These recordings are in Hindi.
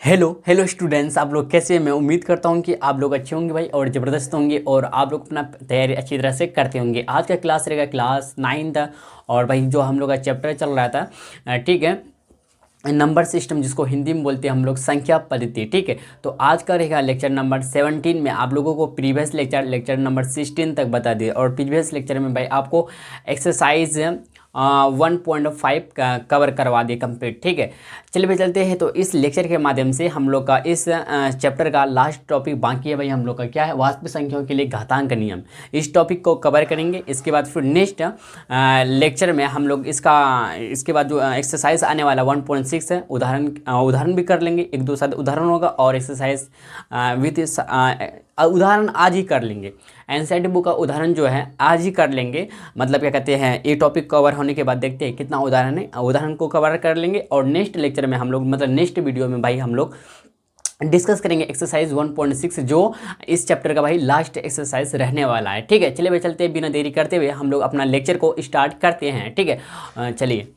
हेलो हेलो स्टूडेंट्स, आप लोग कैसे हैं। मैं उम्मीद करता हूं कि आप लोग अच्छे होंगे भाई और ज़बरदस्त होंगे और आप लोग अपना तैयारी अच्छी तरह से करते होंगे। आज का क्लास रहेगा क्लास 9 और भाई जो हम लोग का चैप्टर चल रहा था, ठीक है, नंबर सिस्टम, जिसको हिंदी में बोलते हैं हम लोग संख्या पद्धति। ठीक है, तो आज का रहेगा लेक्चर नंबर 17 में। आप लोगों को प्रीवियस लेक्चर नंबर 16 तक बता दिए और प्रीवियस लेक्चर में भाई आपको एक्सरसाइज 1.5 का कवर करवा दिए कंप्लीट। ठीक है, चलिए भाई चलते हैं। तो इस लेक्चर के माध्यम से हम लोग का इस चैप्टर का लास्ट टॉपिक बाकी है भाई, हम लोग का क्या है, वास्तविक संख्याओं के लिए घातांक नियम। इस टॉपिक को कवर करेंगे। इसके बाद फिर नेक्स्ट लेक्चर में हम लोग इसके बाद जो एक्सरसाइज आने वाला 1.6 है, उदाहरण भी कर लेंगे। एक दो साथ उदाहरण होगा और एक्सरसाइज विथ उदाहरण आज ही कर लेंगे। एनसीईआरटी बुक का उदाहरण जो है आज ही कर लेंगे। मतलब क्या कहते हैं, ये टॉपिक कवर होने के बाद देखते हैं कितना उदाहरण है, उदाहरण को कवर कर लेंगे और नेक्स्ट लेक्चर में हम लोग, मतलब नेक्स्ट वीडियो में भाई हम लोग डिस्कस करेंगे एक्सरसाइज 1.6 जो इस चैप्टर का भाई लास्ट एक्सरसाइज रहने वाला है। ठीक है, चलिए भाई चलते हैं, बिना देरी करते हुए हम लोग अपना लेक्चर को स्टार्ट करते हैं। ठीक है, चलिए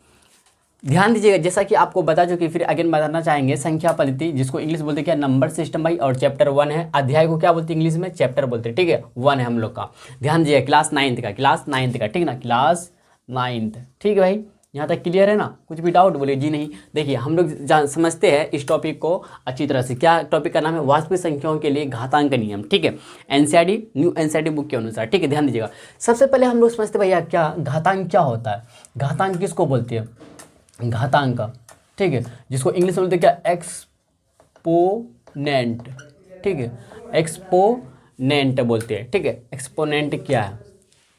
ध्यान दीजिएगा। जैसा कि आपको बता चुकी, फिर अगेन बताना चाहेंगे, संख्या पद्धति, जिसको इंग्लिश बोलते हैं क्या, नंबर सिस्टम भाई, और चैप्टर 1 है। अध्याय को क्या बोलते हैं इंग्लिश में, चैप्टर बोलते हैं। ठीक है, 1 है हम लोग का। ध्यान दीजिएगा, क्लास 9th का, ठीक ना, क्लास 9th। ठीक है भाई, यहाँ तक क्लियर है ना? कुछ भी डाउट बोलिए जी नहीं। देखिए हम लोग समझते हैं इस टॉपिक को अच्छी तरह से। क्या टॉपिक का नाम है, वास्तविक संख्याओं के लिए घातांक नियम। ठीक है, एनसीईआरटी न्यू एनसीईआरटी बुक के अनुसार। ठीक है, ध्यान दीजिएगा। सबसे पहले हम लोग समझते भैया क्या घातांक क्या होता है। घातांक किसको बोलते हैं, घातांक। ठीक है, जिसको इंग्लिश में बोलते हैं क्या, एक्सपोनेंट। ठीक है, एक्सपोनेंट बोलते हैं। ठीक है, एक्सपोनेंट क्या है,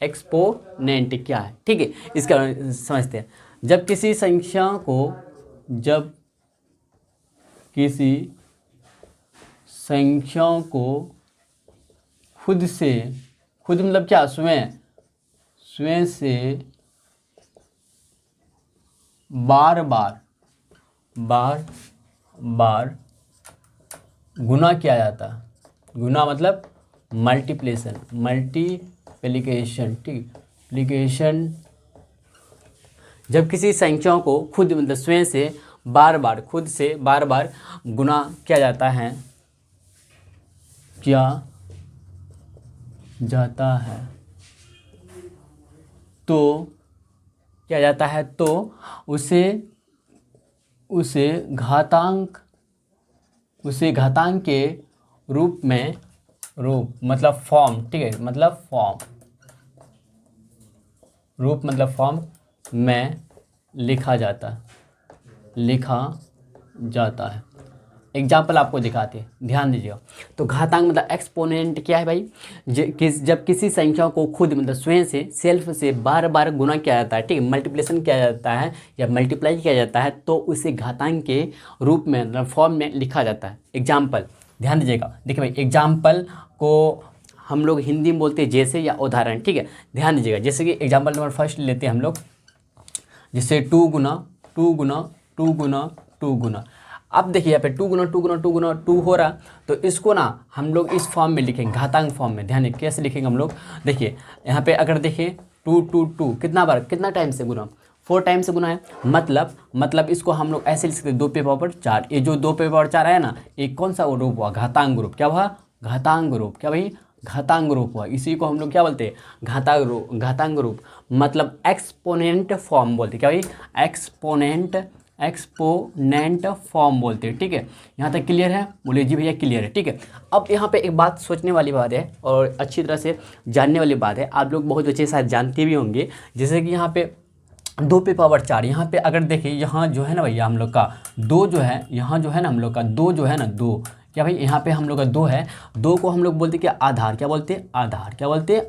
एक्सपोनेंट क्या है। ठीक है, इसका समझते हैं। जब किसी संख्या को खुद मतलब क्या, स्वयं से बार बार गुना किया जाता है। गुना मतलब मल्टीप्लिकेशन। जब किसी संख्या को खुद मतलब स्वयं से बार बार गुना किया जाता है, तो उसे घातांक के रूप मतलब फॉर्म। ठीक है, मतलब फॉर्म में लिखा जाता है। एग्जाम्पल आपको दिखाते हैं, ध्यान दीजिएगा। तो घातांक मतलब एक्सपोनेंट क्या है भाई, जब किसी संख्या को खुद मतलब स्वयं से सेल्फ से बार बार गुना किया जाता है, ठीक है, मल्टीप्लिकेशन किया जाता है या मल्टीप्लाई किया जाता है, तो उसे घातांक के रूप में मतलब फॉर्म में लिखा जाता है। एग्जाम्पल ध्यान दीजिएगा। देखिए भाई, एग्जाम्पल को हम लोग हिंदी में बोलते हैं जैसे या उदाहरण। ठीक है, ध्यान दीजिएगा। जैसे कि एग्जाम्पल नंबर फर्स्ट लेते हैं हम लोग, जैसे 2 गुना। अब देखिए यहाँ पे 2 गुना 2 हो रहा, तो इसको ना हम लोग इस फॉर्म में लिखेंगे, घातांक फॉर्म में। ध्यान, कैसे लिखेंगे हम लोग, देखिए यहाँ पे अगर देखें 2 कितना टाइम से गुना, 4 टाइम से गुना है। मतलब इसको हम लोग ऐसे लिख सकते हैं, 2 पे पावर 4। ये जो 2 पे पावर 4 है ना, एक कौन सा रूप हुआ, घातांक रूप। क्या हुआ, घातांक रूप। क्या भाई, घातांक रूप हुआ। इसी को हम लोग क्या बोलते हैं, घातांक रूप मतलब एक्सपोनेंट फॉर्म बोलते हैं। क्या भाई, एक्सपोनेंट फॉर्म बोलते हैं। ठीक है, यहाँ तक क्लियर है? बोलिए जी भैया क्लियर है। ठीक है, अब यहाँ पे एक बात सोचने वाली बात है और अच्छी तरह से जानने वाली बात है। आप लोग बहुत अच्छे से जानते भी होंगे। जैसे कि यहाँ पे 2 पे पावर 4, यहाँ पे अगर देखिए, यहाँ जो है ना भैया हम लोग का 2 जो है, यहाँ जो है ना हम लोग का 2 जो है ना 2, क्या भाई यहाँ पे हम लोग का 2 है। 2 को हम लोग बोलते हैं क्या, आधार। क्या बोलते हैं,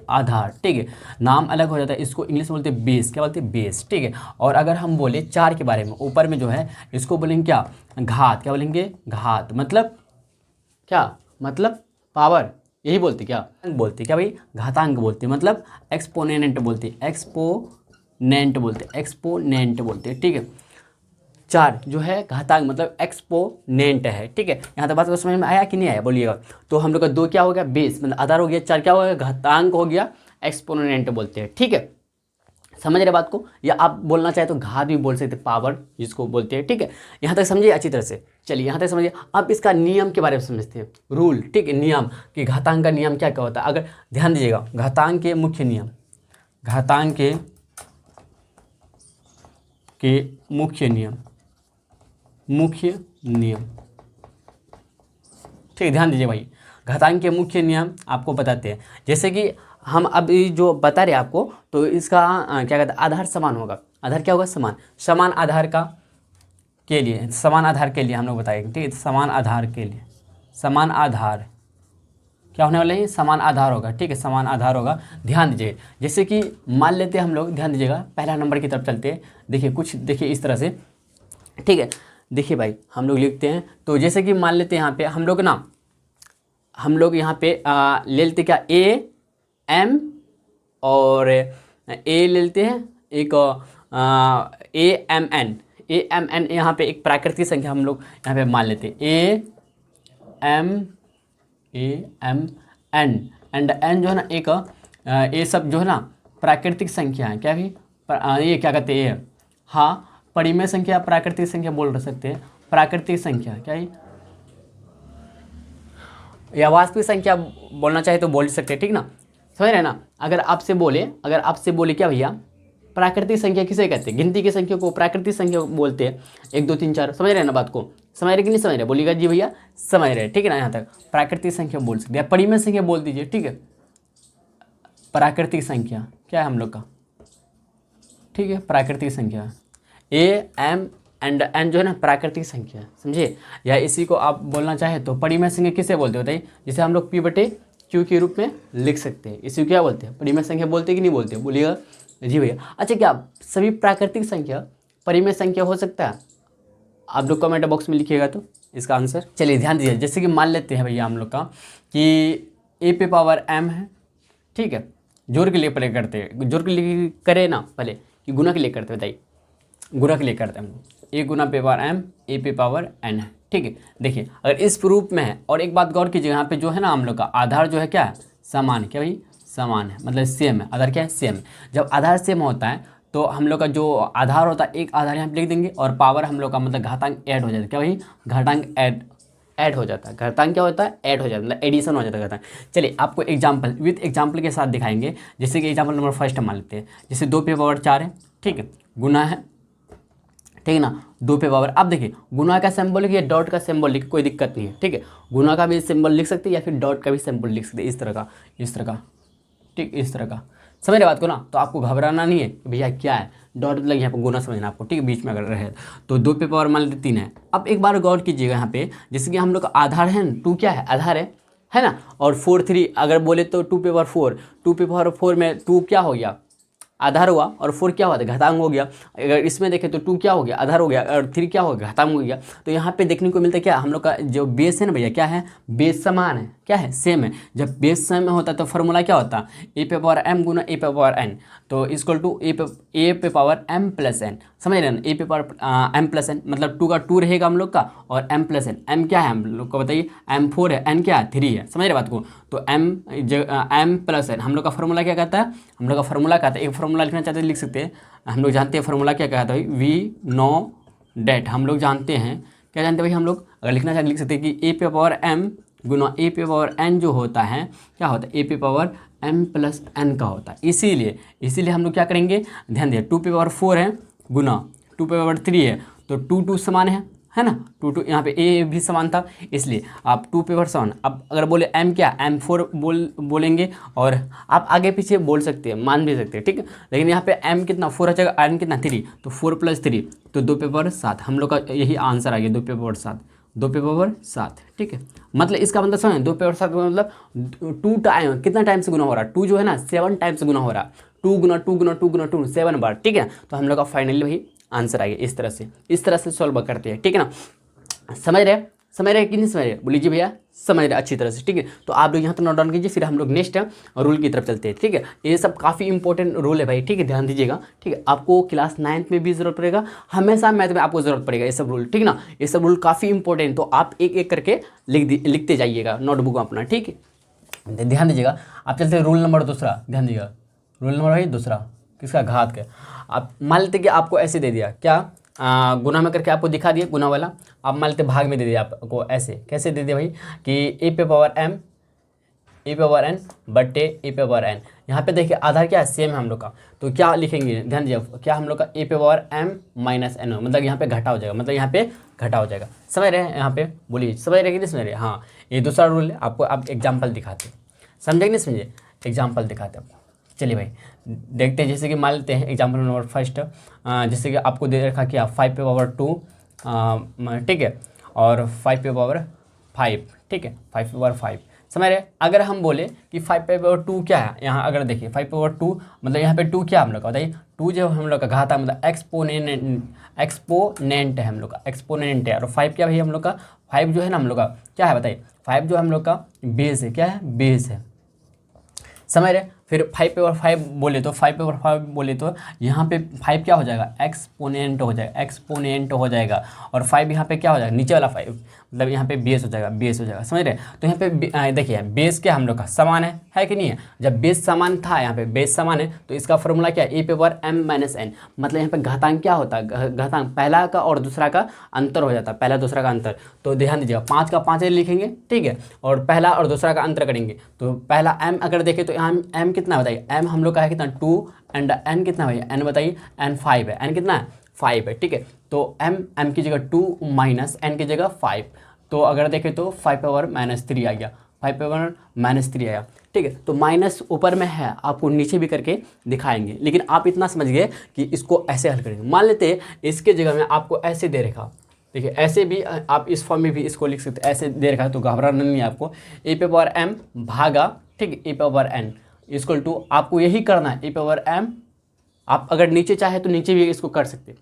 आधार। ठीक है, नाम अलग हो जाता है। इसको इंग्लिश में बोलते हैं बेस। क्या बोलते हैं, बेस। ठीक है, और अगर हम बोले 4 के बारे में, ऊपर में जो है इसको बोलेंगे क्या, घात। क्या बोलेंगे, घात। मतलब क्या, मतलब पावर। यही बोलते क्या भाई, घातांक बोलते, मतलब एक्सपोनेंट बोलते, एक्सपोनेंट बोलते। ठीक है, 4 जो है घातांक मतलब एक्सपोनेंट है। ठीक है, यहाँ तक बात को समझ में आया कि नहीं आया, बोलिएगा। तो हम लोग का 2 क्या हो गया, बेस मतलब आधार हो गया, 4 क्या हो गया, घातांक हो गया, एक्सपोनेंट बोलते हैं। ठीक है, समझ रहे बात को, या आप बोलना चाहे तो घात भी बोल सकते, पावर जिसको बोलते हैं, ठीक है। यहाँ तक समझिए अच्छी तरह से। चलिए यहाँ तक समझिए, अब इसका नियम के बारे में समझते हैं, रूल, ठीक है, नियम कि घातांक का नियम क्या क्या होता है। अगर ध्यान दीजिएगा, घातांक के मुख्य नियम, घातांक के मुख्य नियम, मुख्य नियम, ठीक है, ध्यान दीजिए भाई। घातांक के मुख्य नियम आपको बताते हैं, जैसे कि हम अभी जो बता रहे हैं आपको, तो इसका क्या कहते हैं, आधार समान होगा। आधार क्या होगा, समान। समान आधार का के लिए, समान आधार के लिए हम लोग बताएंगे, ठीक है। समान आधार के लिए, समान आधार क्या होने वाला है, समान आधार होगा, ठीक है, समान आधार होगा। ध्यान दीजिए, जैसे कि मान लेते हैं हम लोग, ध्यान दीजिएगा, पहला नंबर की तरफ चलते हैं। देखिए कुछ, देखिए इस तरह से, ठीक है। देखिए भाई हम लोग लिखते हैं, तो जैसे कि मान लेते हैं यहाँ पे हम लोग ना, हम लोग यहाँ पे ले लेते क्या, ए एम और ए ले लेते हैं, एक A M N, A M N यहाँ पे एक प्राकृतिक संख्या हम लोग यहाँ पे मान लेते हैं, A M N, and N जो है ना एक ये सब जो है ना प्राकृतिक संख्या है, क्या भी ये क्या कहते हैं, हाँ परिमेय संख्या, प्राकृतिक संख्या बोल सकते हैं, प्राकृतिक संख्या क्या है, या वास्तविक संख्या बोलना चाहे तो बोल सकते हैं, ठीक ना, समझ रहे ना। अगर आपसे बोले क्या भैया, प्राकृतिक संख्या किसे कहते हैं, गिनती की संख्या को प्राकृतिक संख्या बोलते हैं, 1 2 3 4, समझ रहे ना बात को, समझ रहे कि नहीं समझ रहे, बोलिएगा जी भैया समझ रहे, ठीक है ना। यहाँ तक प्राकृतिक संख्या बोल सकते हैं, परिमेय संख्या बोल दीजिए, ठीक है। प्राकृतिक संख्या क्या है हम लोग का, ठीक है, प्राकृतिक संख्या, ए एम एंड एन जो है ना प्राकृतिक संख्या, समझिए। या इसी को आप बोलना चाहे तो परिमेय संख्या किसे बोलते हैं बताइए, जिसे हम लोग पी बटे क्यू के रूप में लिख सकते हैं, इसी को क्या बोलते हैं, परिमेय संख्या बोलते हैं कि नहीं बोलते, बोलिएगा जी भैया। अच्छा, क्या सभी प्राकृतिक संख्या परिमेय संख्या हो सकता है, आप लोग कमेंट बॉक्स में लिखिएगा तो इसका आंसर। चलिए ध्यान दीजिए, जैसे कि मान लेते हैं भैया हम लोग का कि ए पे पावर एम है, ठीक है, जोड़ के लिए पहले करते हैं, जोड़ के लिए करें ना पहले कि गुना के लिए करते हैं, बताइए गुना के लिए करते हैं हम लोग, ए गुना पे पावर एम, ए पे पावर एन है, ठीक है। देखिए अगर इस रूप में है, और एक बात गौर कीजिए, यहाँ पे जो है ना हम लोग का आधार जो है क्या है, समान है, क्या भाई समान है, मतलब सेम है, आधार क्या है सेम है। जब आधार सेम होता है तो हम लोग का जो आधार होता है, एक आधार यहाँ पे लिख देंगे, और पावर हम लोग का मतलब घातांक ऐड हो जाता है, क्या भाई घातांक ऐड हो जाता है, घातांक क्या होता है ऐड हो जाता है, मतलब एडिशन हो जाता है घातांक। चलिए आपको एग्जाम्पल विथ एग्जाम्पल के साथ दिखाएंगे, जैसे कि एग्जाम्पल नंबर फर्स्ट मान लेते हैं, जैसे 2 पे पावर 4 है, ठीक है, गुना है, ठीक है ना, 2 पे पावर। अब देखिए गुना का सिंबल लिखिए, डॉट का सिंबल लिखिए, कोई दिक्कत नहीं है, ठीक है, गुना का भी सिंबल लिख सकते हैं या फिर डॉट का भी सिंबल लिख सकते हैं, इस तरह का, ठीक, इस तरह का, समझ रहे बात को ना। तो आपको घबराना नहीं है कि भैया क्या है, डॉट मतलब यहाँ पर गुना समझना आपको, ठीक है, बीच में अगर रहे तो 2 पे पावर मान लेते 3 है। अब एक बार गौर कीजिएगा यहाँ पे, जैसे कि हम लोग का आधार है ना, 2 क्या है आधार है ना, और 4 3 अगर बोले तो 2 पे पावर 4, 2 पे पावर 4 में 2 क्या हो गया आधार हुआ, और 4 क्या हुआ था घातांक हो गया। अगर इसमें देखें तो 2 क्या हो गया आधार हो गया, और 3 क्या हो गया घातांक हो गया। तो यहाँ पे देखने को मिलता है क्या, हम लोग का जो बेस है ना भैया क्या है, बेस समान है, क्या है सेम है। जब बेस सेम होता है तो फॉर्मूला क्या होता है, ए पे पावर एम गुना ए पे पावर एन, तो इक्वल टू ए पे पावर एम प्लस एन, समझ रहे हैं ना, ए पे पावर एम प्लस एन, मतलब 2 का 2 रहेगा हम लोग का, और एम प्लस एन, एम क्या है हम लोग को बताइए, एम 4 है, एन क्या है 3 है, समझ रहे बात को। तो एम प्लस एन हम लोग का फॉर्मूला क्या कहता है, हम लोग का फॉर्मूला कहता है, एक फॉर्मूला लिखना चाहते हैं लिख सकते हैं, हम लोग जानते हैं फॉर्मूला क्या कहता है, वी नो डेट, हम लोग जानते हैं, क्या जानते हैं भाई हम लोग, अगर लिखना चाहते लिख सकते हैं कि ए पे पावर एम गुना ए पे पावर एन जो होता है क्या होता है, ए पे पावर एम प्लस एन का होता है। इसीलिए हम लोग क्या करेंगे, ध्यान दिए, 2 पे पावर 4 है गुना 2 पे पावर 3 है, तो 2 2 समान है ना, 2 2 यहाँ पे ए भी समान था, इसलिए आप 2 पे पावर 7। अब अगर बोले एम क्या एम 4 बोलेंगे, और आप आगे पीछे बोल सकते हैं, मान भी सकते हैं, ठीक है, लेकिन यहाँ पे एम कितना 4 है, जगह एम कितना 3, तो 4 + 3 तो 2 पे पावर 7, हम लोग का यही आंसर आ गया, 2 पे पावर 7, 2 पे पावर 7, ठीक है। मतलब इसका मतलब समझ, 2 पे पावर 7 का मतलब 2 टाइम, कितना टाइम से गुना हो रहा है, 2 जो है ना 7 टाइम से गुना हो रहा है, 2 गुना 2 गुना 2 गुना 2 7 बार, ठीक है। तो हम लोग का फाइनली वही आंसर आ गया, इस तरह से सॉल्व करते हैं, ठीक है ना। समझ रहे कि नहीं समझ रहे, बोलिए जी भैया समझ रहे अच्छी तरह से, ठीक है। तो आप लोग यहाँ तो नोट डाउन कीजिए, फिर हम लोग नेक्स्ट रूल की तरफ चलते हैं, ठीक है। ये सब काफ़ी इंपॉर्टेंट रूल है भाई, ठीक है, ध्यान दीजिएगा, ठीक है। आपको क्लास 9th में भी जरूरत पड़ेगा, हमेशा मैथ में आपको जरूरत पड़ेगा ये सब रूल, ठीक है ना। ये सब रूल काफ़ी इंपॉर्टेंट, तो आप एक एक करके लिखते जाइएगा नोटबुक में अपना, ठीक है। ध्यान दीजिएगा, आप चलते हैं रूल नंबर दूसरा, ध्यान दीजिएगा, रूल नंबर भाई दूसरा किसका, घात का। आप मान लेते कि आपको ऐसे दे दिया क्या, गुना में करके आपको दिखा दिया गुना वाला, आप मान लेते भाग में दे दिया आपको ऐसे, कैसे दे दिया भाई कि ए पे power M A power N बटे ए पावर एन। यहाँ पे देखिए आधार क्या है, सेम है हम लोग का, तो क्या लिखेंगे ध्यान दीजिए, क्या हम लोग का ए पावर एम माइनस एन, मतलब यहाँ पे घटा हो जाएगा, मतलब यहाँ पे घटा हो जाएगा। समझ रहे हैं यहाँ पे, बोलिए समझ रहे कि नहीं समझ रहे। हाँ, ये दूसरा रूल है, आपको आप एग्जाम्पल दिखाते हैं, समझे कि नहीं समझे, एग्जाम्पल दिखाते हैं आपको। चलिए भाई देखते हैं, जैसे कि मान लेते हैं एग्जाम्पल नंबर फर्स्ट, जैसे कि आपको दे रखा क्या 5 पे पावर 2, ठीक है, और 5 पे पावर 5, ठीक है, 5 पे पावर 5। समझ रहे। अगर हम बोले कि 5 पे पावर 2 क्या है, यहाँ अगर देखिए 5 पे पावर 2 मतलब यहाँ पे 2 क्या हम लोग का बताइए, 2 जो हम लोग का घाता मतलब एक्सपोनेंट है हम लोग का, एक्सपोनेंट है। और 5 क्या भाई हम लोग का, 5 जो है ना हम लोग का क्या है बताइए, 5 जो हम लोग का बेस है, क्या है, बेस है। समझ रहे। फिर 5 पे पावर 5 बोले तो 5 पे पावर 5 बोले तो यहाँ पे 5 क्या हो जाएगा, एक्सपोनेंट हो जाएगा, एक्सपोनेंट हो जाएगा। और 5 यहाँ पे क्या हो जाएगा, नीचे वाला 5 मतलब यहाँ पे बेस हो जाएगा, बेस हो जाएगा। समझ रहे। तो यहाँ पे देखिए बेस क्या हम लोग का समान है कि नहीं है। जब बेस समान था, यहाँ पे बेस समान है, तो इसका फॉर्मूला क्या है, ए पे पावर एम माइनस एन, मतलब यहाँ पे घातांक क्या होता है, घातांक पहला का और दूसरा का अंतर हो जाता है, पहला दूसरा का अंतर। तो ध्यान दीजिएगा 5 का 5 लिखेंगे, ठीक है, और पहला और दूसरा का अंतर करेंगे। तो पहला एम अगर देखें तो यहाँ एम कितना बताइए, एम हम लोग का है कितना 2, एंड एन कितना भैया, एन बताइए, एन 5 है, एन कितना है 5 है, ठीक है। तो एम की जगह 2 माइनस एन की जगह 5, तो अगर देखें तो 5 पावर माइनस 3 आ गया, 5 पावर माइनस 3 आया, ठीक है। तो माइनस ऊपर में है, आपको नीचे भी करके दिखाएंगे, लेकिन आप इतना समझ गए कि इसको ऐसे हल करेंगे। मान लेते इसके जगह में आपको ऐसे दे रखा, देखिए ऐसे भी आप इस फॉर्म में भी इसको लिख सकते, ऐसे दे रखा है तो घबराना नहीं है आपको। ए पे पावर एम भागा, ठीक है, ए पावर एन इक्वल टू, आपको यही करना है, ए पावर एम। आप अगर नीचे चाहे तो नीचे भी इसको कर सकते,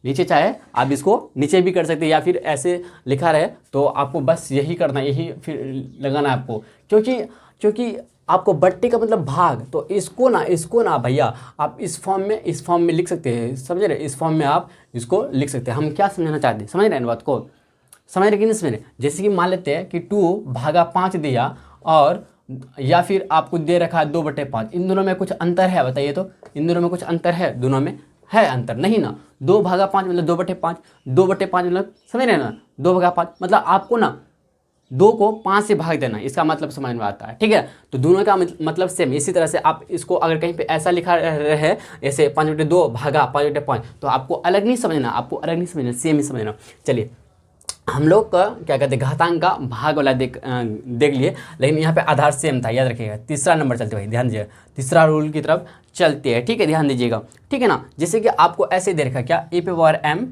नीचे चाहे आप इसको नीचे भी कर सकते, या फिर ऐसे लिखा रहे तो आपको बस यही करना, यही फिर लगाना है आपको, क्योंकि आपको बट्टे का मतलब भाग, तो इसको ना भैया आप इस फॉर्म में लिख सकते हैं, समझ रहे, इस फॉर्म में आप इसको लिख सकते हैं। हम क्या समझना चाहते हैं, समझ रहे हैं बात को, समझ रहे कि नहीं समझ रहे। जैसे कि मान लेते हैं कि 2 भागा 5 दिया, और या फिर आपको दे रखा है 2/5, इन दोनों में कुछ अंतर है बताइए, तो इन दोनों में कुछ अंतर है, दोनों में है अंतर नहीं ना। 2 भागा 5 मतलब 2/5, 2/5 मतलब समझ रहे ना, 2 भागा 5 मतलब आपको ना 2 को 5 से भाग देना, इसका मतलब समझ में आता है, ठीक है। तो दोनों का मतलब सेम। इसी तरह से आप इसको अगर कहीं पे ऐसा लिखा रहे ऐसे 5/2 भागा 5/5, तो आपको अलग नहीं समझना, आपको अलग नहीं समझना, सेम ही समझना। चलिए हम लोग का क्या कहते हैं, घातांक का भाग वाला देख लिए, लेकिन यहाँ पे आधार सेम था, याद रखिएगा। तीसरा नंबर चलते भाई, ध्यान दीजिएगा, तीसरा रूल की तरफ चलते हैं, ठीक है, ध्यान दीजिएगा, ठीक है ना। जैसे कि आपको ऐसे दे रखा क्या, ए पे पावर एम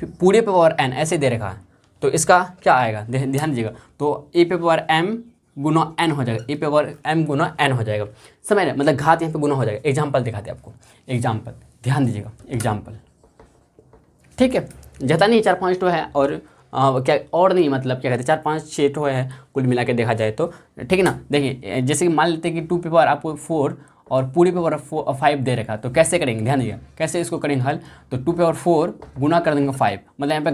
पूरे पे पावर एन ऐसे दे रखा है, तो इसका क्या आएगा, ध्यान दीजिएगा, तो ए पे पावर एम गुना एन हो जाएगा, ए पे पावर एम गुना एन हो जाएगा, समझ रहे, मतलब घात यहाँ पे गुना हो जाएगा। एग्जाम्पल दिखाते हैं आपको, एग्जाम्पल ध्यान दीजिएगा, एग्जाम्पल, ठीक है, ज़्यादा नहीं 4-5 तो है, और क्या और नहीं, मतलब क्या कहते हैं 4-5-6 तो है कुल मिला के देखा जाए तो, ठीक है ना। देखिए जैसे कि मान लेते हैं कि 2 पे पावर आपको 4 और पूरे पे पावर 5 दे रखा, तो कैसे करेंगे, ध्यान दीजिए कैसे इसको करेंगे हल। तो 2 पे पावर 4 गुना कर देंगे 5, मतलब यहाँ पे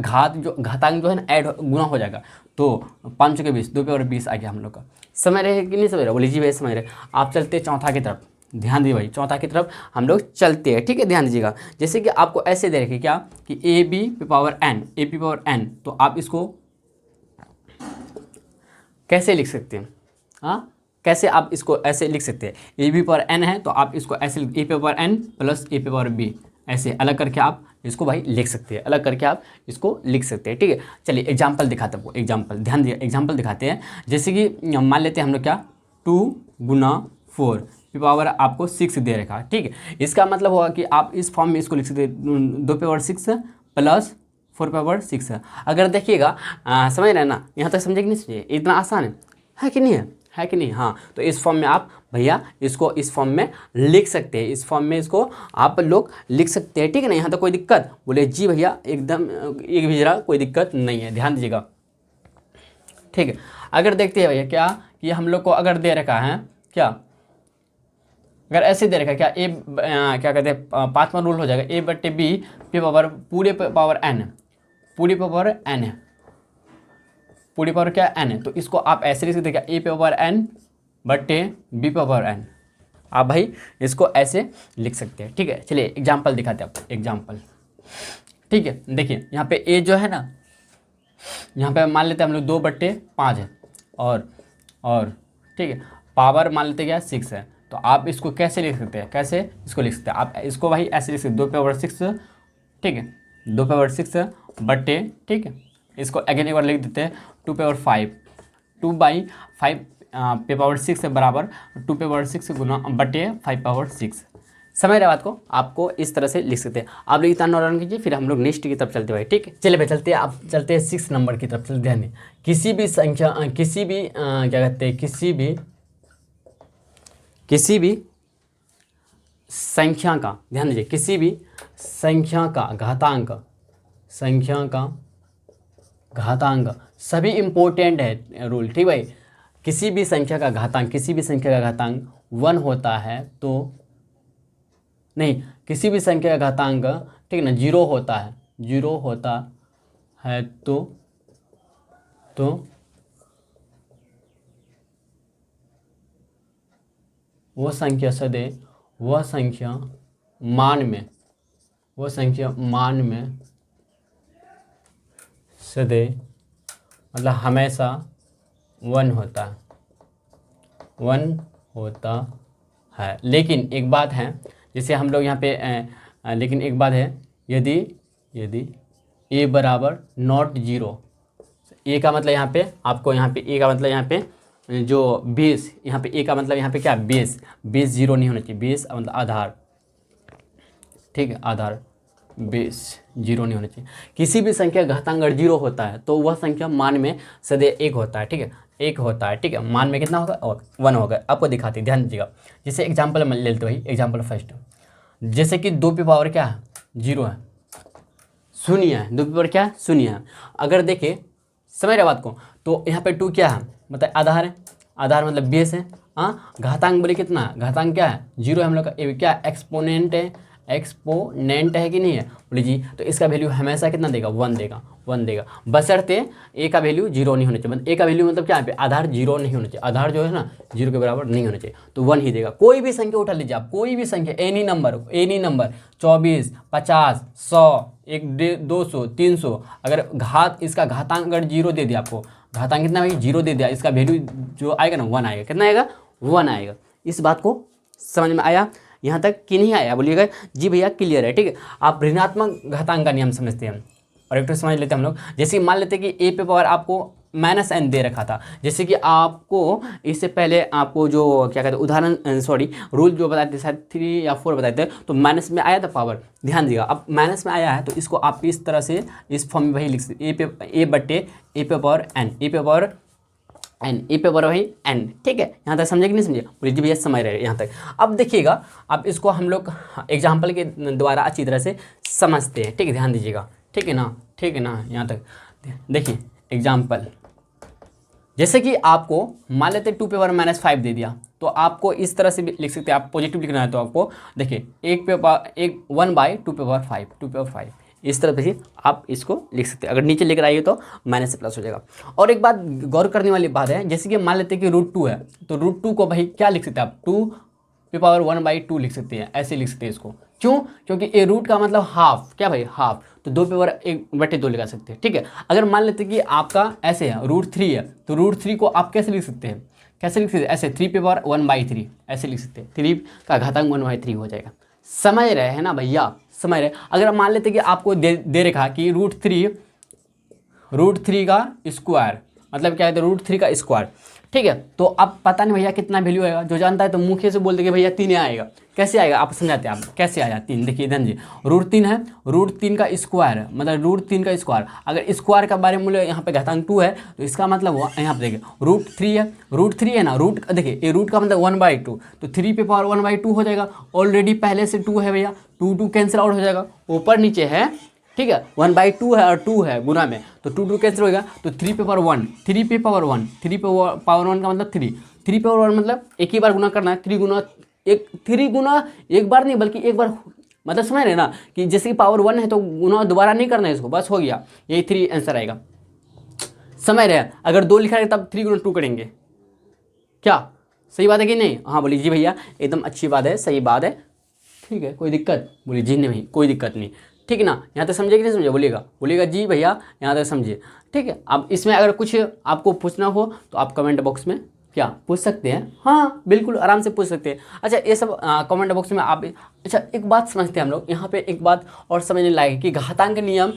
घातांक जो है ना ऐड गुना हो जाएगा, तो 5 के 20, 2 पे पावर 20 आ गया हम लोग का। समझ रहे कि नहीं समझ रहे, बोलिए जी भाई समझ रहे। आप चलते चौथा की तरफ, ध्यान दीजिए भाई, चौथा की तरफ हम लोग चलते हैं, ठीक है, ध्यान दीजिएगा। जैसे कि आपको ऐसे दे रखे क्या कि ए बी पे power N, A P power N, तो आप इसको कैसे लिख सकते हैं, हाँ कैसे आप इसको ऐसे लिख सकते हैं, ए बी पावर एन है तो आप इसको ऐसे ए पे पावर एन प्लस ए पे पावर बी, ऐसे अलग करके आप इसको भाई लिख सकते हैं, अलग करके आप इसको लिख सकते हैं, ठीक है। चलिए एग्जाम्पल दिखाते हैं आपको, एग्जाम्पल ध्यान दिए, एग्जाम्पल दिखाते हैं। जैसे कि मान लेते हैं हम लोग क्या 2 गुना 4 पे पावर आपको 6 दे रखा है, ठीक है। इसका मतलब होगा कि आप इस फॉर्म में इसको लिख सकते हैं 2 पे पावर 6 प्लस 4 पे पावर 6। अगर देखिएगा समझ रहे हैं ना, यहाँ तक समझे कि नहीं समझे, इतना आसान है कि नहीं है कि नहीं। हाँ, तो इस फॉर्म में आप भैया इसको इस फॉर्म में लिख सकते हैं, इस फॉर्म में इसको आप लोग लिख सकते हैं, ठीक है ना। यहाँ तक कोई दिक्कत, बोले जी भैया एकदम एक भी जरा कोई दिक्कत नहीं है, ध्यान दीजिएगा, ठीक है। अगर देखते हैं भैया क्या कि हम लोग को अगर दे रखा है क्या, अगर ऐसे दे रखा क्या ए क्या कहते हैं 5वां रूल हो जाएगा, ए बटे बी पे पावर पूरे पे पावर एन, पूरे पे पावर एन है, पूरी पावर क्या एन है, तो इसको आप ऐसे लिख सकते हैं क्या ए पे पावर एन बटे बी पे पावर एन, आप भाई इसको ऐसे लिख सकते हैं। ठीक है, चलिए एग्जाम्पल दिखाते हैं आपको, एग्जाम्पल। ठीक है, देखिए यहाँ पे ए जो है ना, यहाँ पे मान लेते हैं हम लोग 2/5 है, और ठीक है, पावर मान लेते क्या 6 है। तो आप इसको कैसे लिख सकते हैं, कैसे इसको लिख सकते हैं आप, इसको भाई ऐसे लिख सकते हैं 2/6। ठीक है, 2/6 बट्टे, ठीक है, इसको अगेन एक बार लिख देते हैं 2/5, 2/5 पे पावर 6 है बराबर 2/6 गुना बटे 5/6। समझ रहे बात को, आपको इस तरह से लिख सकते हैं। आप लोग इतना नोट कीजिए, फिर हम लोग नेक्स्ट की तरफ चलते भाई। ठीक है, चलिए भाई चलते हैं, आप चलते हैं 6 नंबर की तरफ। चलते ध्यान दें, किसी भी संख्या किसी भी क्या कहते हैं, किसी भी संख्या का, ध्यान दीजिए, किसी भी संख्या का घातांक सभी इंपॉर्टेंट है रूल। ठीक भाई, किसी भी संख्या का घातांक 1 होता है तो नहीं, किसी भी संख्या का घातांक, ठीक है ना, 0 होता है तो वो संख्या मान में सदैव मतलब हमेशा 1 होता है। लेकिन एक बात है, जैसे हम लोग यहाँ पे लेकिन एक बात है, यदि a बराबर नॉट 0, ए का मतलब यहाँ पे आपको, यहाँ पे ए का मतलब यहाँ पे जो बेस, यहाँ पे ए का मतलब यहाँ पे क्या, बेस 0 नहीं होना चाहिए, बेस मतलब आधार। ठीक है, आधार, बेस 0 नहीं होना चाहिए। किसी भी संख्या घातांक अगर 0 होता है तो वह संख्या मान में सदैव 1 होता है। ठीक है, 1 होता है। ठीक है, मान में कितना होगा, और 1 होगा। आपको दिखाते हैं, ध्यान दीजिएगा। जैसे एग्जाम्पल ले लेते भाई, एग्जाम्पल फर्स्ट, जैसे कि 2 पे पावर क्या है, 0 है, शून्य है, 2 पे पावर क्या है, शून्य है। अगर देखे, समझ रहे बात को, तो यहाँ पे 2 क्या है, मतलब आधार है, आधार मतलब बेस है। हाँ, घातांक बोले कितना, घातांक क्या है, 0 है हम लोग का, क्या एक्सपोनेंट है कि नहीं है, बोले जी। तो इसका वैल्यू हमेशा कितना देगा, 1 देगा, बशर्ते ए का वैल्यू 0 नहीं होना चाहिए। मतलब ए का वैल्यू मतलब क्या है, आधार 0 नहीं होना चाहिए, आधार जो है ना 0 के बराबर नहीं होना चाहिए, तो 1 ही देगा। कोई भी संख्या उठा लीजिए आप, कोई भी संख्या, एनी नंबर 24, 50, 100, 200, 300, अगर इसका घातांक अगर 0 दे दिया आपको, घातांक कितना भाई 0 दे दिया, इसका वैल्यू जो आएगा ना 1 आएगा। कितना आएगा, 1 आएगा। इस बात को समझ में आया यहाँ तक कि नहीं आया, बोलिएगा जी भैया क्लियर है। ठीक है, आप ऋणात्मक घातांक का नियम समझते हैं, और एक तो समझ लेते हैं हम लोग। जैसे मान लेते हैं कि a पे पावर आपको -n दे रखा था, जैसे कि आपको इससे पहले आपको जो क्या कहते हैं उदाहरण, रूल जो बताए थे, शायद 3 या 4 बताए थे, तो माइनस में आया था पावर। ध्यान दीजिएगा, अब माइनस में आया है तो इसको आप इस तरह से इस फॉर्म में वही लिख सकते, a पे पावर n। ठीक है, यहाँ तक समझे कि नहीं समझे, बोलिए जी भैया समझ रहे यहाँ तक। अब देखिएगा, अब इसको हम लोग एग्जाम्पल के द्वारा अच्छी तरह से समझते हैं। ठीक है, ध्यान दीजिएगा, ठीक है ना, यहाँ तक देखिए एग्जाम्पल। जैसे कि आपको मान लेते 2 पे पावर -5 दे दिया, तो आपको इस तरह से भी लिख सकते हैं। आप पॉजिटिव लिखना है तो आपको देखिए 1 पे पावर 1/2 पे पावर 5, इस तरह से आप इसको लिख सकते हैं। अगर नीचे लेकर आइए तो माइनस से प्लस हो जाएगा। और एक बात गौर करने वाली बात है, जैसे कि मान लेते हैं कि √2 है, तो √2 को भाई क्या लिख सकते हैं आप, 2 पे पावर 1/2 लिख सकते हैं, ऐसे लिख सकते हैं इसको। क्यों, क्योंकि ए रूट का मतलब हाफ, क्या भाई हाफ, तो 2 पे पावर 1/2 लगा सकते हैं। ठीक है, अगर मान लेते हैं कि आपका ऐसे है √3 है, तो √3 को आप कैसे लिख सकते हैं, ऐसे 3 पे पावर 1/3 ऐसे लिख सकते हैं, 3 का घातांक 1/3 हो जाएगा। समझ रहे हैं ना भैया, समझ रहे। अगर मान लेते कि आपको दे रखा कि √3 का स्क्वायर, मतलब क्या है, √3 का स्क्वायर। ठीक है, तो अब पता नहीं भैया कितना वैल्यू आएगा, जो जानता है तो मुँह से बोल दे कि भैया 3 आएगा। कैसे आएगा आप समझाते हैं, आप कैसे आया 3, देखिए इधर जी √3 है, √3 का स्क्वायर है, मतलब √3 का स्क्वायर। अगर स्क्वायर का बारे में यहाँ पे घातांक 2 है, तो इसका मतलब यहाँ पे देखिए √3 है ना, देखिए ये रूट का मतलब 1/2, तो 3 पे पावर 1/2 हो जाएगा। ऑलरेडी पहले से 2 है भैया, 2 कैंसिल आउट हो जाएगा, ऊपर नीचे है। ठीक है, 1/2 है और 2 है गुना में, तो 2 कैंसिल होगा, तो 3 पे पावर 1 का मतलब 3 पे पावर 1 मतलब एक ही बार गुना करना है, 3 गुना एक बार नहीं बल्कि एक बार, मतलब समझ रहे ना, कि जैसे कि पावर 1 है तो गुना दोबारा नहीं करना है इसको, बस हो गया, यही 3 आंसर आएगा। समझ रहे हैं, अगर 2 लिखा है तब 3 × 2 करेंगे, क्या सही बात है कि नहीं? हाँ बोलिए जी भैया, एकदम अच्छी बात है, सही बात है, ठीक है, कोई दिक्कत? बोलिए जी नहीं, कोई दिक्कत नहीं, ठीक है ना? यहाँ तक समझे कि नहीं समझे? बोलिएगा, बोलिएगा जी भैया, यहाँ तक समझिए, ठीक है। अब इसमें अगर कुछ आपको पूछना हो तो आप कमेंट बॉक्स में क्या पूछ सकते हैं, हाँ बिल्कुल आराम से पूछ सकते हैं। अच्छा ये सब कमेंट बॉक्स में आप, अच्छा एक बात समझते हैं हम लोग यहाँ पे, एक बात और समझने लायक कि घातांक नियम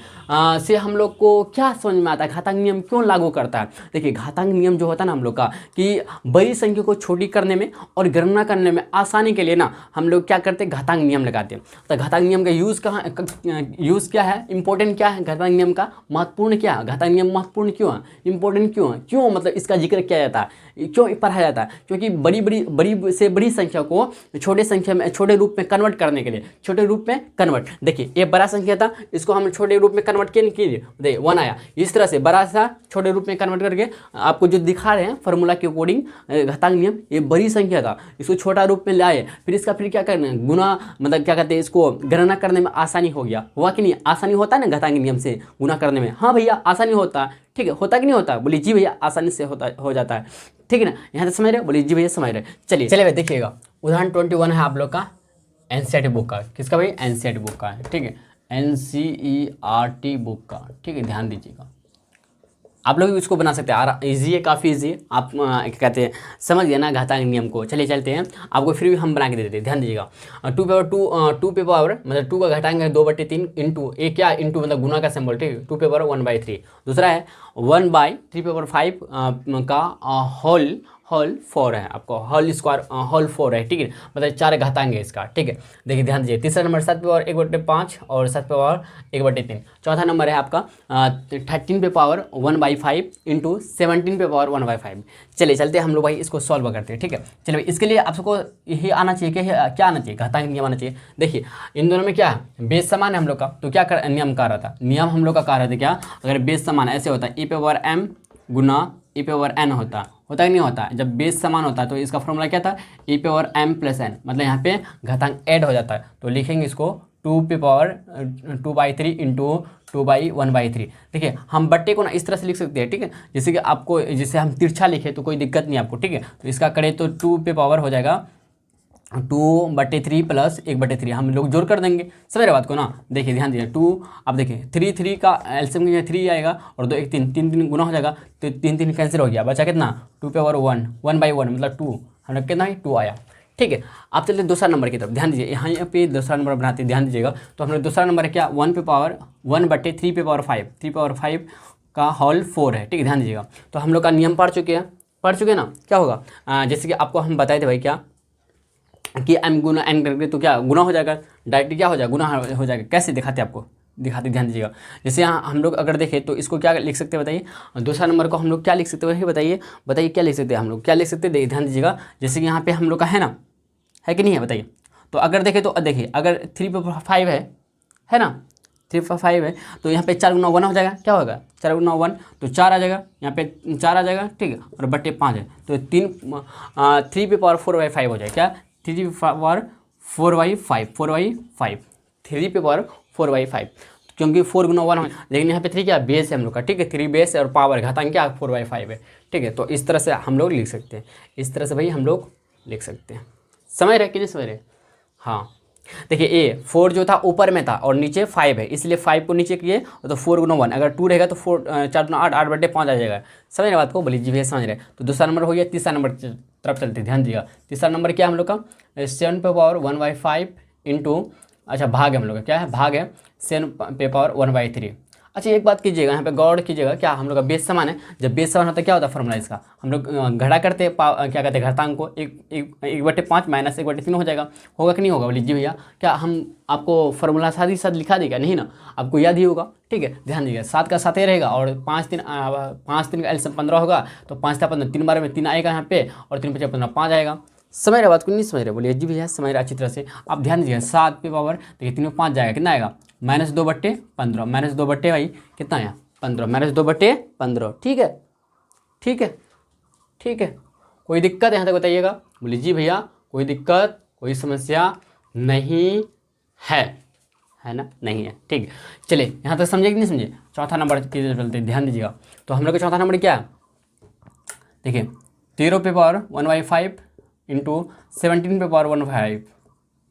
से हम लोग को क्या समझ में आता है, घातांक नियम क्यों लागू करता है। देखिए घातांक नियम जो होता है ना हम लोग का, कि बड़ी संख्या को छोटी करने में और गणना करने में आसानी के लिए ना हम लोग क्या करते हैं, घातांक नियम लगाते हैं। तो घातांक नियम का यूज़ क्या है, इंपॉर्टेंट क्या है, घातांक नियम का महत्वपूर्ण क्या है, घातांक नियम महत्वपूर्ण क्यों है, इंपॉर्टेंट क्यों है, क्यों मतलब इसका जिक्र किया जाता है, क्यों पढ़ाया जाता है? क्योंकि बड़ी से बड़ी संख्या को छोटे संख्या में, छोटे रूप में कन्वर्ट करने के लिए, छोटे रूप में कन्वर्ट, देखिए ये बड़ा संख्या था, इसको हम छोटे रूप में कन्वर्ट किए देखिए 1 आया, इस तरह से बड़ा सा छोटे रूप में कन्वर्ट करके आपको जो दिखा रहे हैं फॉर्मूला के अकॉर्डिंग घातांक नियम, ये बड़ी संख्या था, इसको छोटा रूप में लाए, फिर इसका फिर क्या करना है, गुना, मतलब क्या कहते हैं, इसको गणना करने में आसानी हो गया, हुआ कि नहीं? आसानी होता है ना घातांक नियम से गुना करने में, हाँ भैया आसानी होता है, ठीक है, होता कि नहीं होता? बोलिए जी भैया, आसानी से हो जाता है, ठीक है ना? यहाँ तक समझ रहे? बोलिए जी भैया समझ रहे। चलिए भाई देखिएगा, उदाहरण 21 है आप लोग का एनसीईआरटी बुक का, किसका भाई? एनसीईआरटी बुक का है, ठीक है, एनसीईआरटी बुक का, ठीक है, ध्यान दीजिएगा। आप लोग भी इसको बना सकते हैं, ईजी है, काफ़ी ईजी है, आप क्या कहते हैं समझ गए ना घातांक नियम को। चलिए चलते हैं, आपको फिर भी हम बना के दे देते हैं, ध्यान दीजिएगा। 2 पे पावर मतलब 2 का घटाएंगे 2/3 इंटू, एक क्या इंटू मतलब गुना का सिंबल, ठीक है, 2 पे पावर 1/3। दूसरा है 1/3/5 का होल 4 है, आपको होल स्क्वायर होल 4 है, ठीक है, मतलब 4 घातांक है इसका, ठीक है। देखिए ध्यान दीजिए, तीसरा नंबर 7 पे पावर 1/5 और 7 पे पावर 1/3। चौथा नंबर है आपका 13 पे पावर 1/5 इंटू 17 पे पावर 1/5। चलिए चलते हैं हम लोग भाई इसको सॉल्व करते हैं, ठीक है। चलिए भाई इसके लिए आप सबको यही आना चाहिए कि क्या आना चाहिए, घातांक नियम आना चाहिए। देखिए इन दोनों में क्या है, बेस समान है हम लोग का, तो क्या नियम कह रहा था, नियम हम लोग का कह रहा था क्या, अगर बेस समान ऐसे होता है, e पे पावर m गुना e पे पावर n होता कि नहीं होता? जब बेस समान होता है तो इसका फॉर्मूला क्या था, e पे पावर m प्लस n, मतलब यहाँ पे घातांक ऐड हो जाता है, तो लिखेंगे इसको 2 पे पावर 2/3 इंटू 2/1/3। देखिए हम बट्टे को ना इस तरह से लिख सकते हैं, ठीक है, जैसे कि आपको, जैसे हम तिरछा लिखे तो कोई दिक्कत नहीं आपको, ठीक है। तो इसका करें तो 2 पे पावर हो जाएगा 2/3 प्लस 1/3, हम लोग जोड़ कर देंगे, समझ रहे बात को ना? देखिए ध्यान दीजिए 2, अब देखिए 3 का एलसीएम में 3 आएगा और 2 1 3 गुना हो जाएगा, तो 3 कैंसिल हो गया, बचा कितना 2 पे पावर 1/1 मतलब 2, हम लोग कितना 2 आया, ठीक है। आप चलते दूसरा नंबर की तरफ, ध्यान दीजिए यहाँ पे दूसरा नंबर बनाते हैं, ध्यान दीजिएगा। तो हम लोग दूसरा नंबर है क्या, 1 पे पावर 1/3 पे पावर 5, 3 पे पावर 5 का होल 4 है, ठीक है, ध्यान दीजिएगा। तो हम लोग का नियम पढ़ चुके हैं ना, क्या होगा, जैसे कि आपको हम बताए थे भाई क्या कि m गुना n करके तो क्या गुना हो जाएगा, डायरेक्टली क्या हो जाएगा, गुना हो जाएगा। कैसे दिखाते आपको, दिखाते, ध्यान दीजिएगा। जैसे यहाँ हम लोग अगर देखें तो इसको क्या लिख सकते हैं बताइए, दूसरा नंबर को हम लोग क्या लिख सकते हैं बताइए क्या लिख सकते हैं हम लोग, क्या लिख सकते हैं, ध्यान दीजिएगा। जैसे कि यहाँ पे हम लोग का है ना, है कि नहीं है बताइए। तो अगर देखें तो देखिए अगर 3 पे 5 है ना, 3 पे 5 है तो यहाँ पे 4 गुना 1 हो जाएगा, क्या होगा 4 गुना 1 तो 4 आ जाएगा, यहाँ पे 4 आ जाएगा, ठीक है, और बट्टे 5 है तो 3 पे पावर 4/5 हो जाएगा, क्या 3 पे पावर 4/5 3 पे पावर 4/5, क्योंकि 4 गुना 1 हो, लेकिन यहाँ पे 3 क्या बेस है हम लोग का, ठीक है, 3 बेस है और पावर घातांक क्या 4/5 है, ठीक है। तो इस तरह से हम लोग लिख सकते हैं, इस तरह से भाई हम लोग लिख सकते हैं, समझ रहे कि नहीं समझ रहे? हाँ देखिए ए 4 जो था ऊपर में था और नीचे 5 है, इसलिए 5 को नीचे किए तो 4 गुना 1, अगर 2 रहेगा तो 4 गुना 8 8/5 आ जाएगा, समझ रहे बात को, बोलिए जी भैया समझ रहे। तो दूसरा नंबर हो गया, तीसरा नंबर तरफ चलते ध्यान दीजिएगा। तीसरा नंबर क्या हम लोग का 7 पे पावर 1/5 इंटू, अच्छा भाग है हम लोग का, क्या है भाग है 7 पे पावर 1/3। अच्छा एक बात कीजिएगा, यहाँ पे गौर कीजिएगा, क्या हम लोग का बेस समान है, जब बेस समान होता है क्या होता है फॉर्मूला इसका, हम लोग घड़ा करते हैं क्या कहते हैं घातांक को, 1/5 माइनस 1/3 हो जाएगा, होगा कि नहीं होगा, बोलिए जी भैया। क्या हम आपको फॉर्मूला साथ ही साथ लिखा देगा, नहीं ना, आपको याद ही होगा, ठीक है, ध्यान दीजिएगा। 7 का 7 रहेगा और 5 3 का एलसीएम 15 होगा, तो 5 था 15, 3 बार में 3 आएगा यहाँ पे और 3 5 15 5 आएगा, समझ रहे बात को नहीं समझ रहे, बोलिए जी भैया समझ रहे अच्छी तरह से। आप ध्यान दीजिए 7 पे पावर देखिए 3 में 5 जाएगा, कितना आएगा -2/15, -2 भाई कितना आया 15, -2/15, ठीक है ठीक है ठीक है। कोई दिक्कत यहाँ तक बताइएगा, बोलिए जी भैया कोई दिक्कत कोई समस्या नहीं है ना, नहीं है, ठीक है। चलिए यहाँ तक समझे कि नहीं समझे, चौथा नंबर की तरफ चलते हैं, ध्यान दीजिएगा। तो हम लोग का चौथा नंबर क्या है, देखिए 13 पे पावर 1/5 इंटू 17⁻⁵,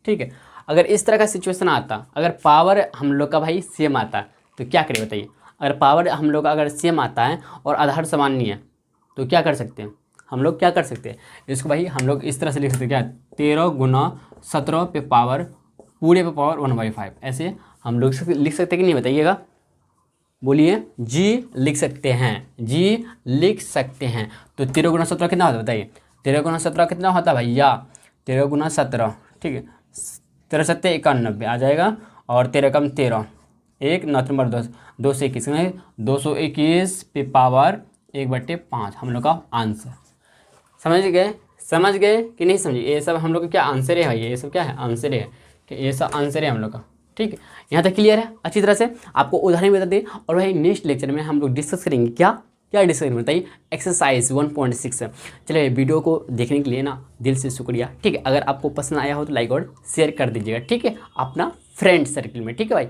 ठीक है। अगर इस तरह का सिचुएशन आता, अगर पावर हम लोग का भाई सेम आता तो क्या करें बताइए। अगर पावर हम लोग का अगर सेम आता है और आधार समान नहीं है तो क्या कर सकते हैं हम लोग, क्या कर सकते हैं इसको भाई हम लोग इस तरह से लिख सकते हैं, क्या 13 गुना 17 पे पावर पूरे पे पावर 1/5, ऐसे हम लोग लिख सकते हैं कि नहीं बताइएगा, बोलिए। जी लिख सकते हैं, जी लिख सकते हैं। तो 13 गुना 17 कितना होता है बताइए, 13 गुना 17 कितना होता है भैया, 13 गुना 17, ठीक है, 13 सत्ते 91 आ जाएगा, और 13 कम 13, 1 9 नंबर 10, 221, 221 पे पावर 1/5 हम लोग का आंसर। समझ गए कि नहीं समझे। ये सब हम लोग का क्या आंसर है भाई, ये सब क्या है आंसर है, कि ये सब आंसर है हम लोग का, ठीक है। यहाँ तक क्लियर है अच्छी तरह से, आपको उदाहरण बता दें। और भाई नेक्स्ट लेक्चर में हम लोग डिस्कस करेंगे क्या क्या डिस्कस करेंगे बताइए, एक्सरसाइज 1.6। चलिए वीडियो को देखने के लिए ना दिल से शुक्रिया, ठीक है। अगर आपको पसंद आया हो तो लाइक और शेयर कर दीजिएगा, ठीक है, अपना फ्रेंड सर्कल में, ठीक है भाई।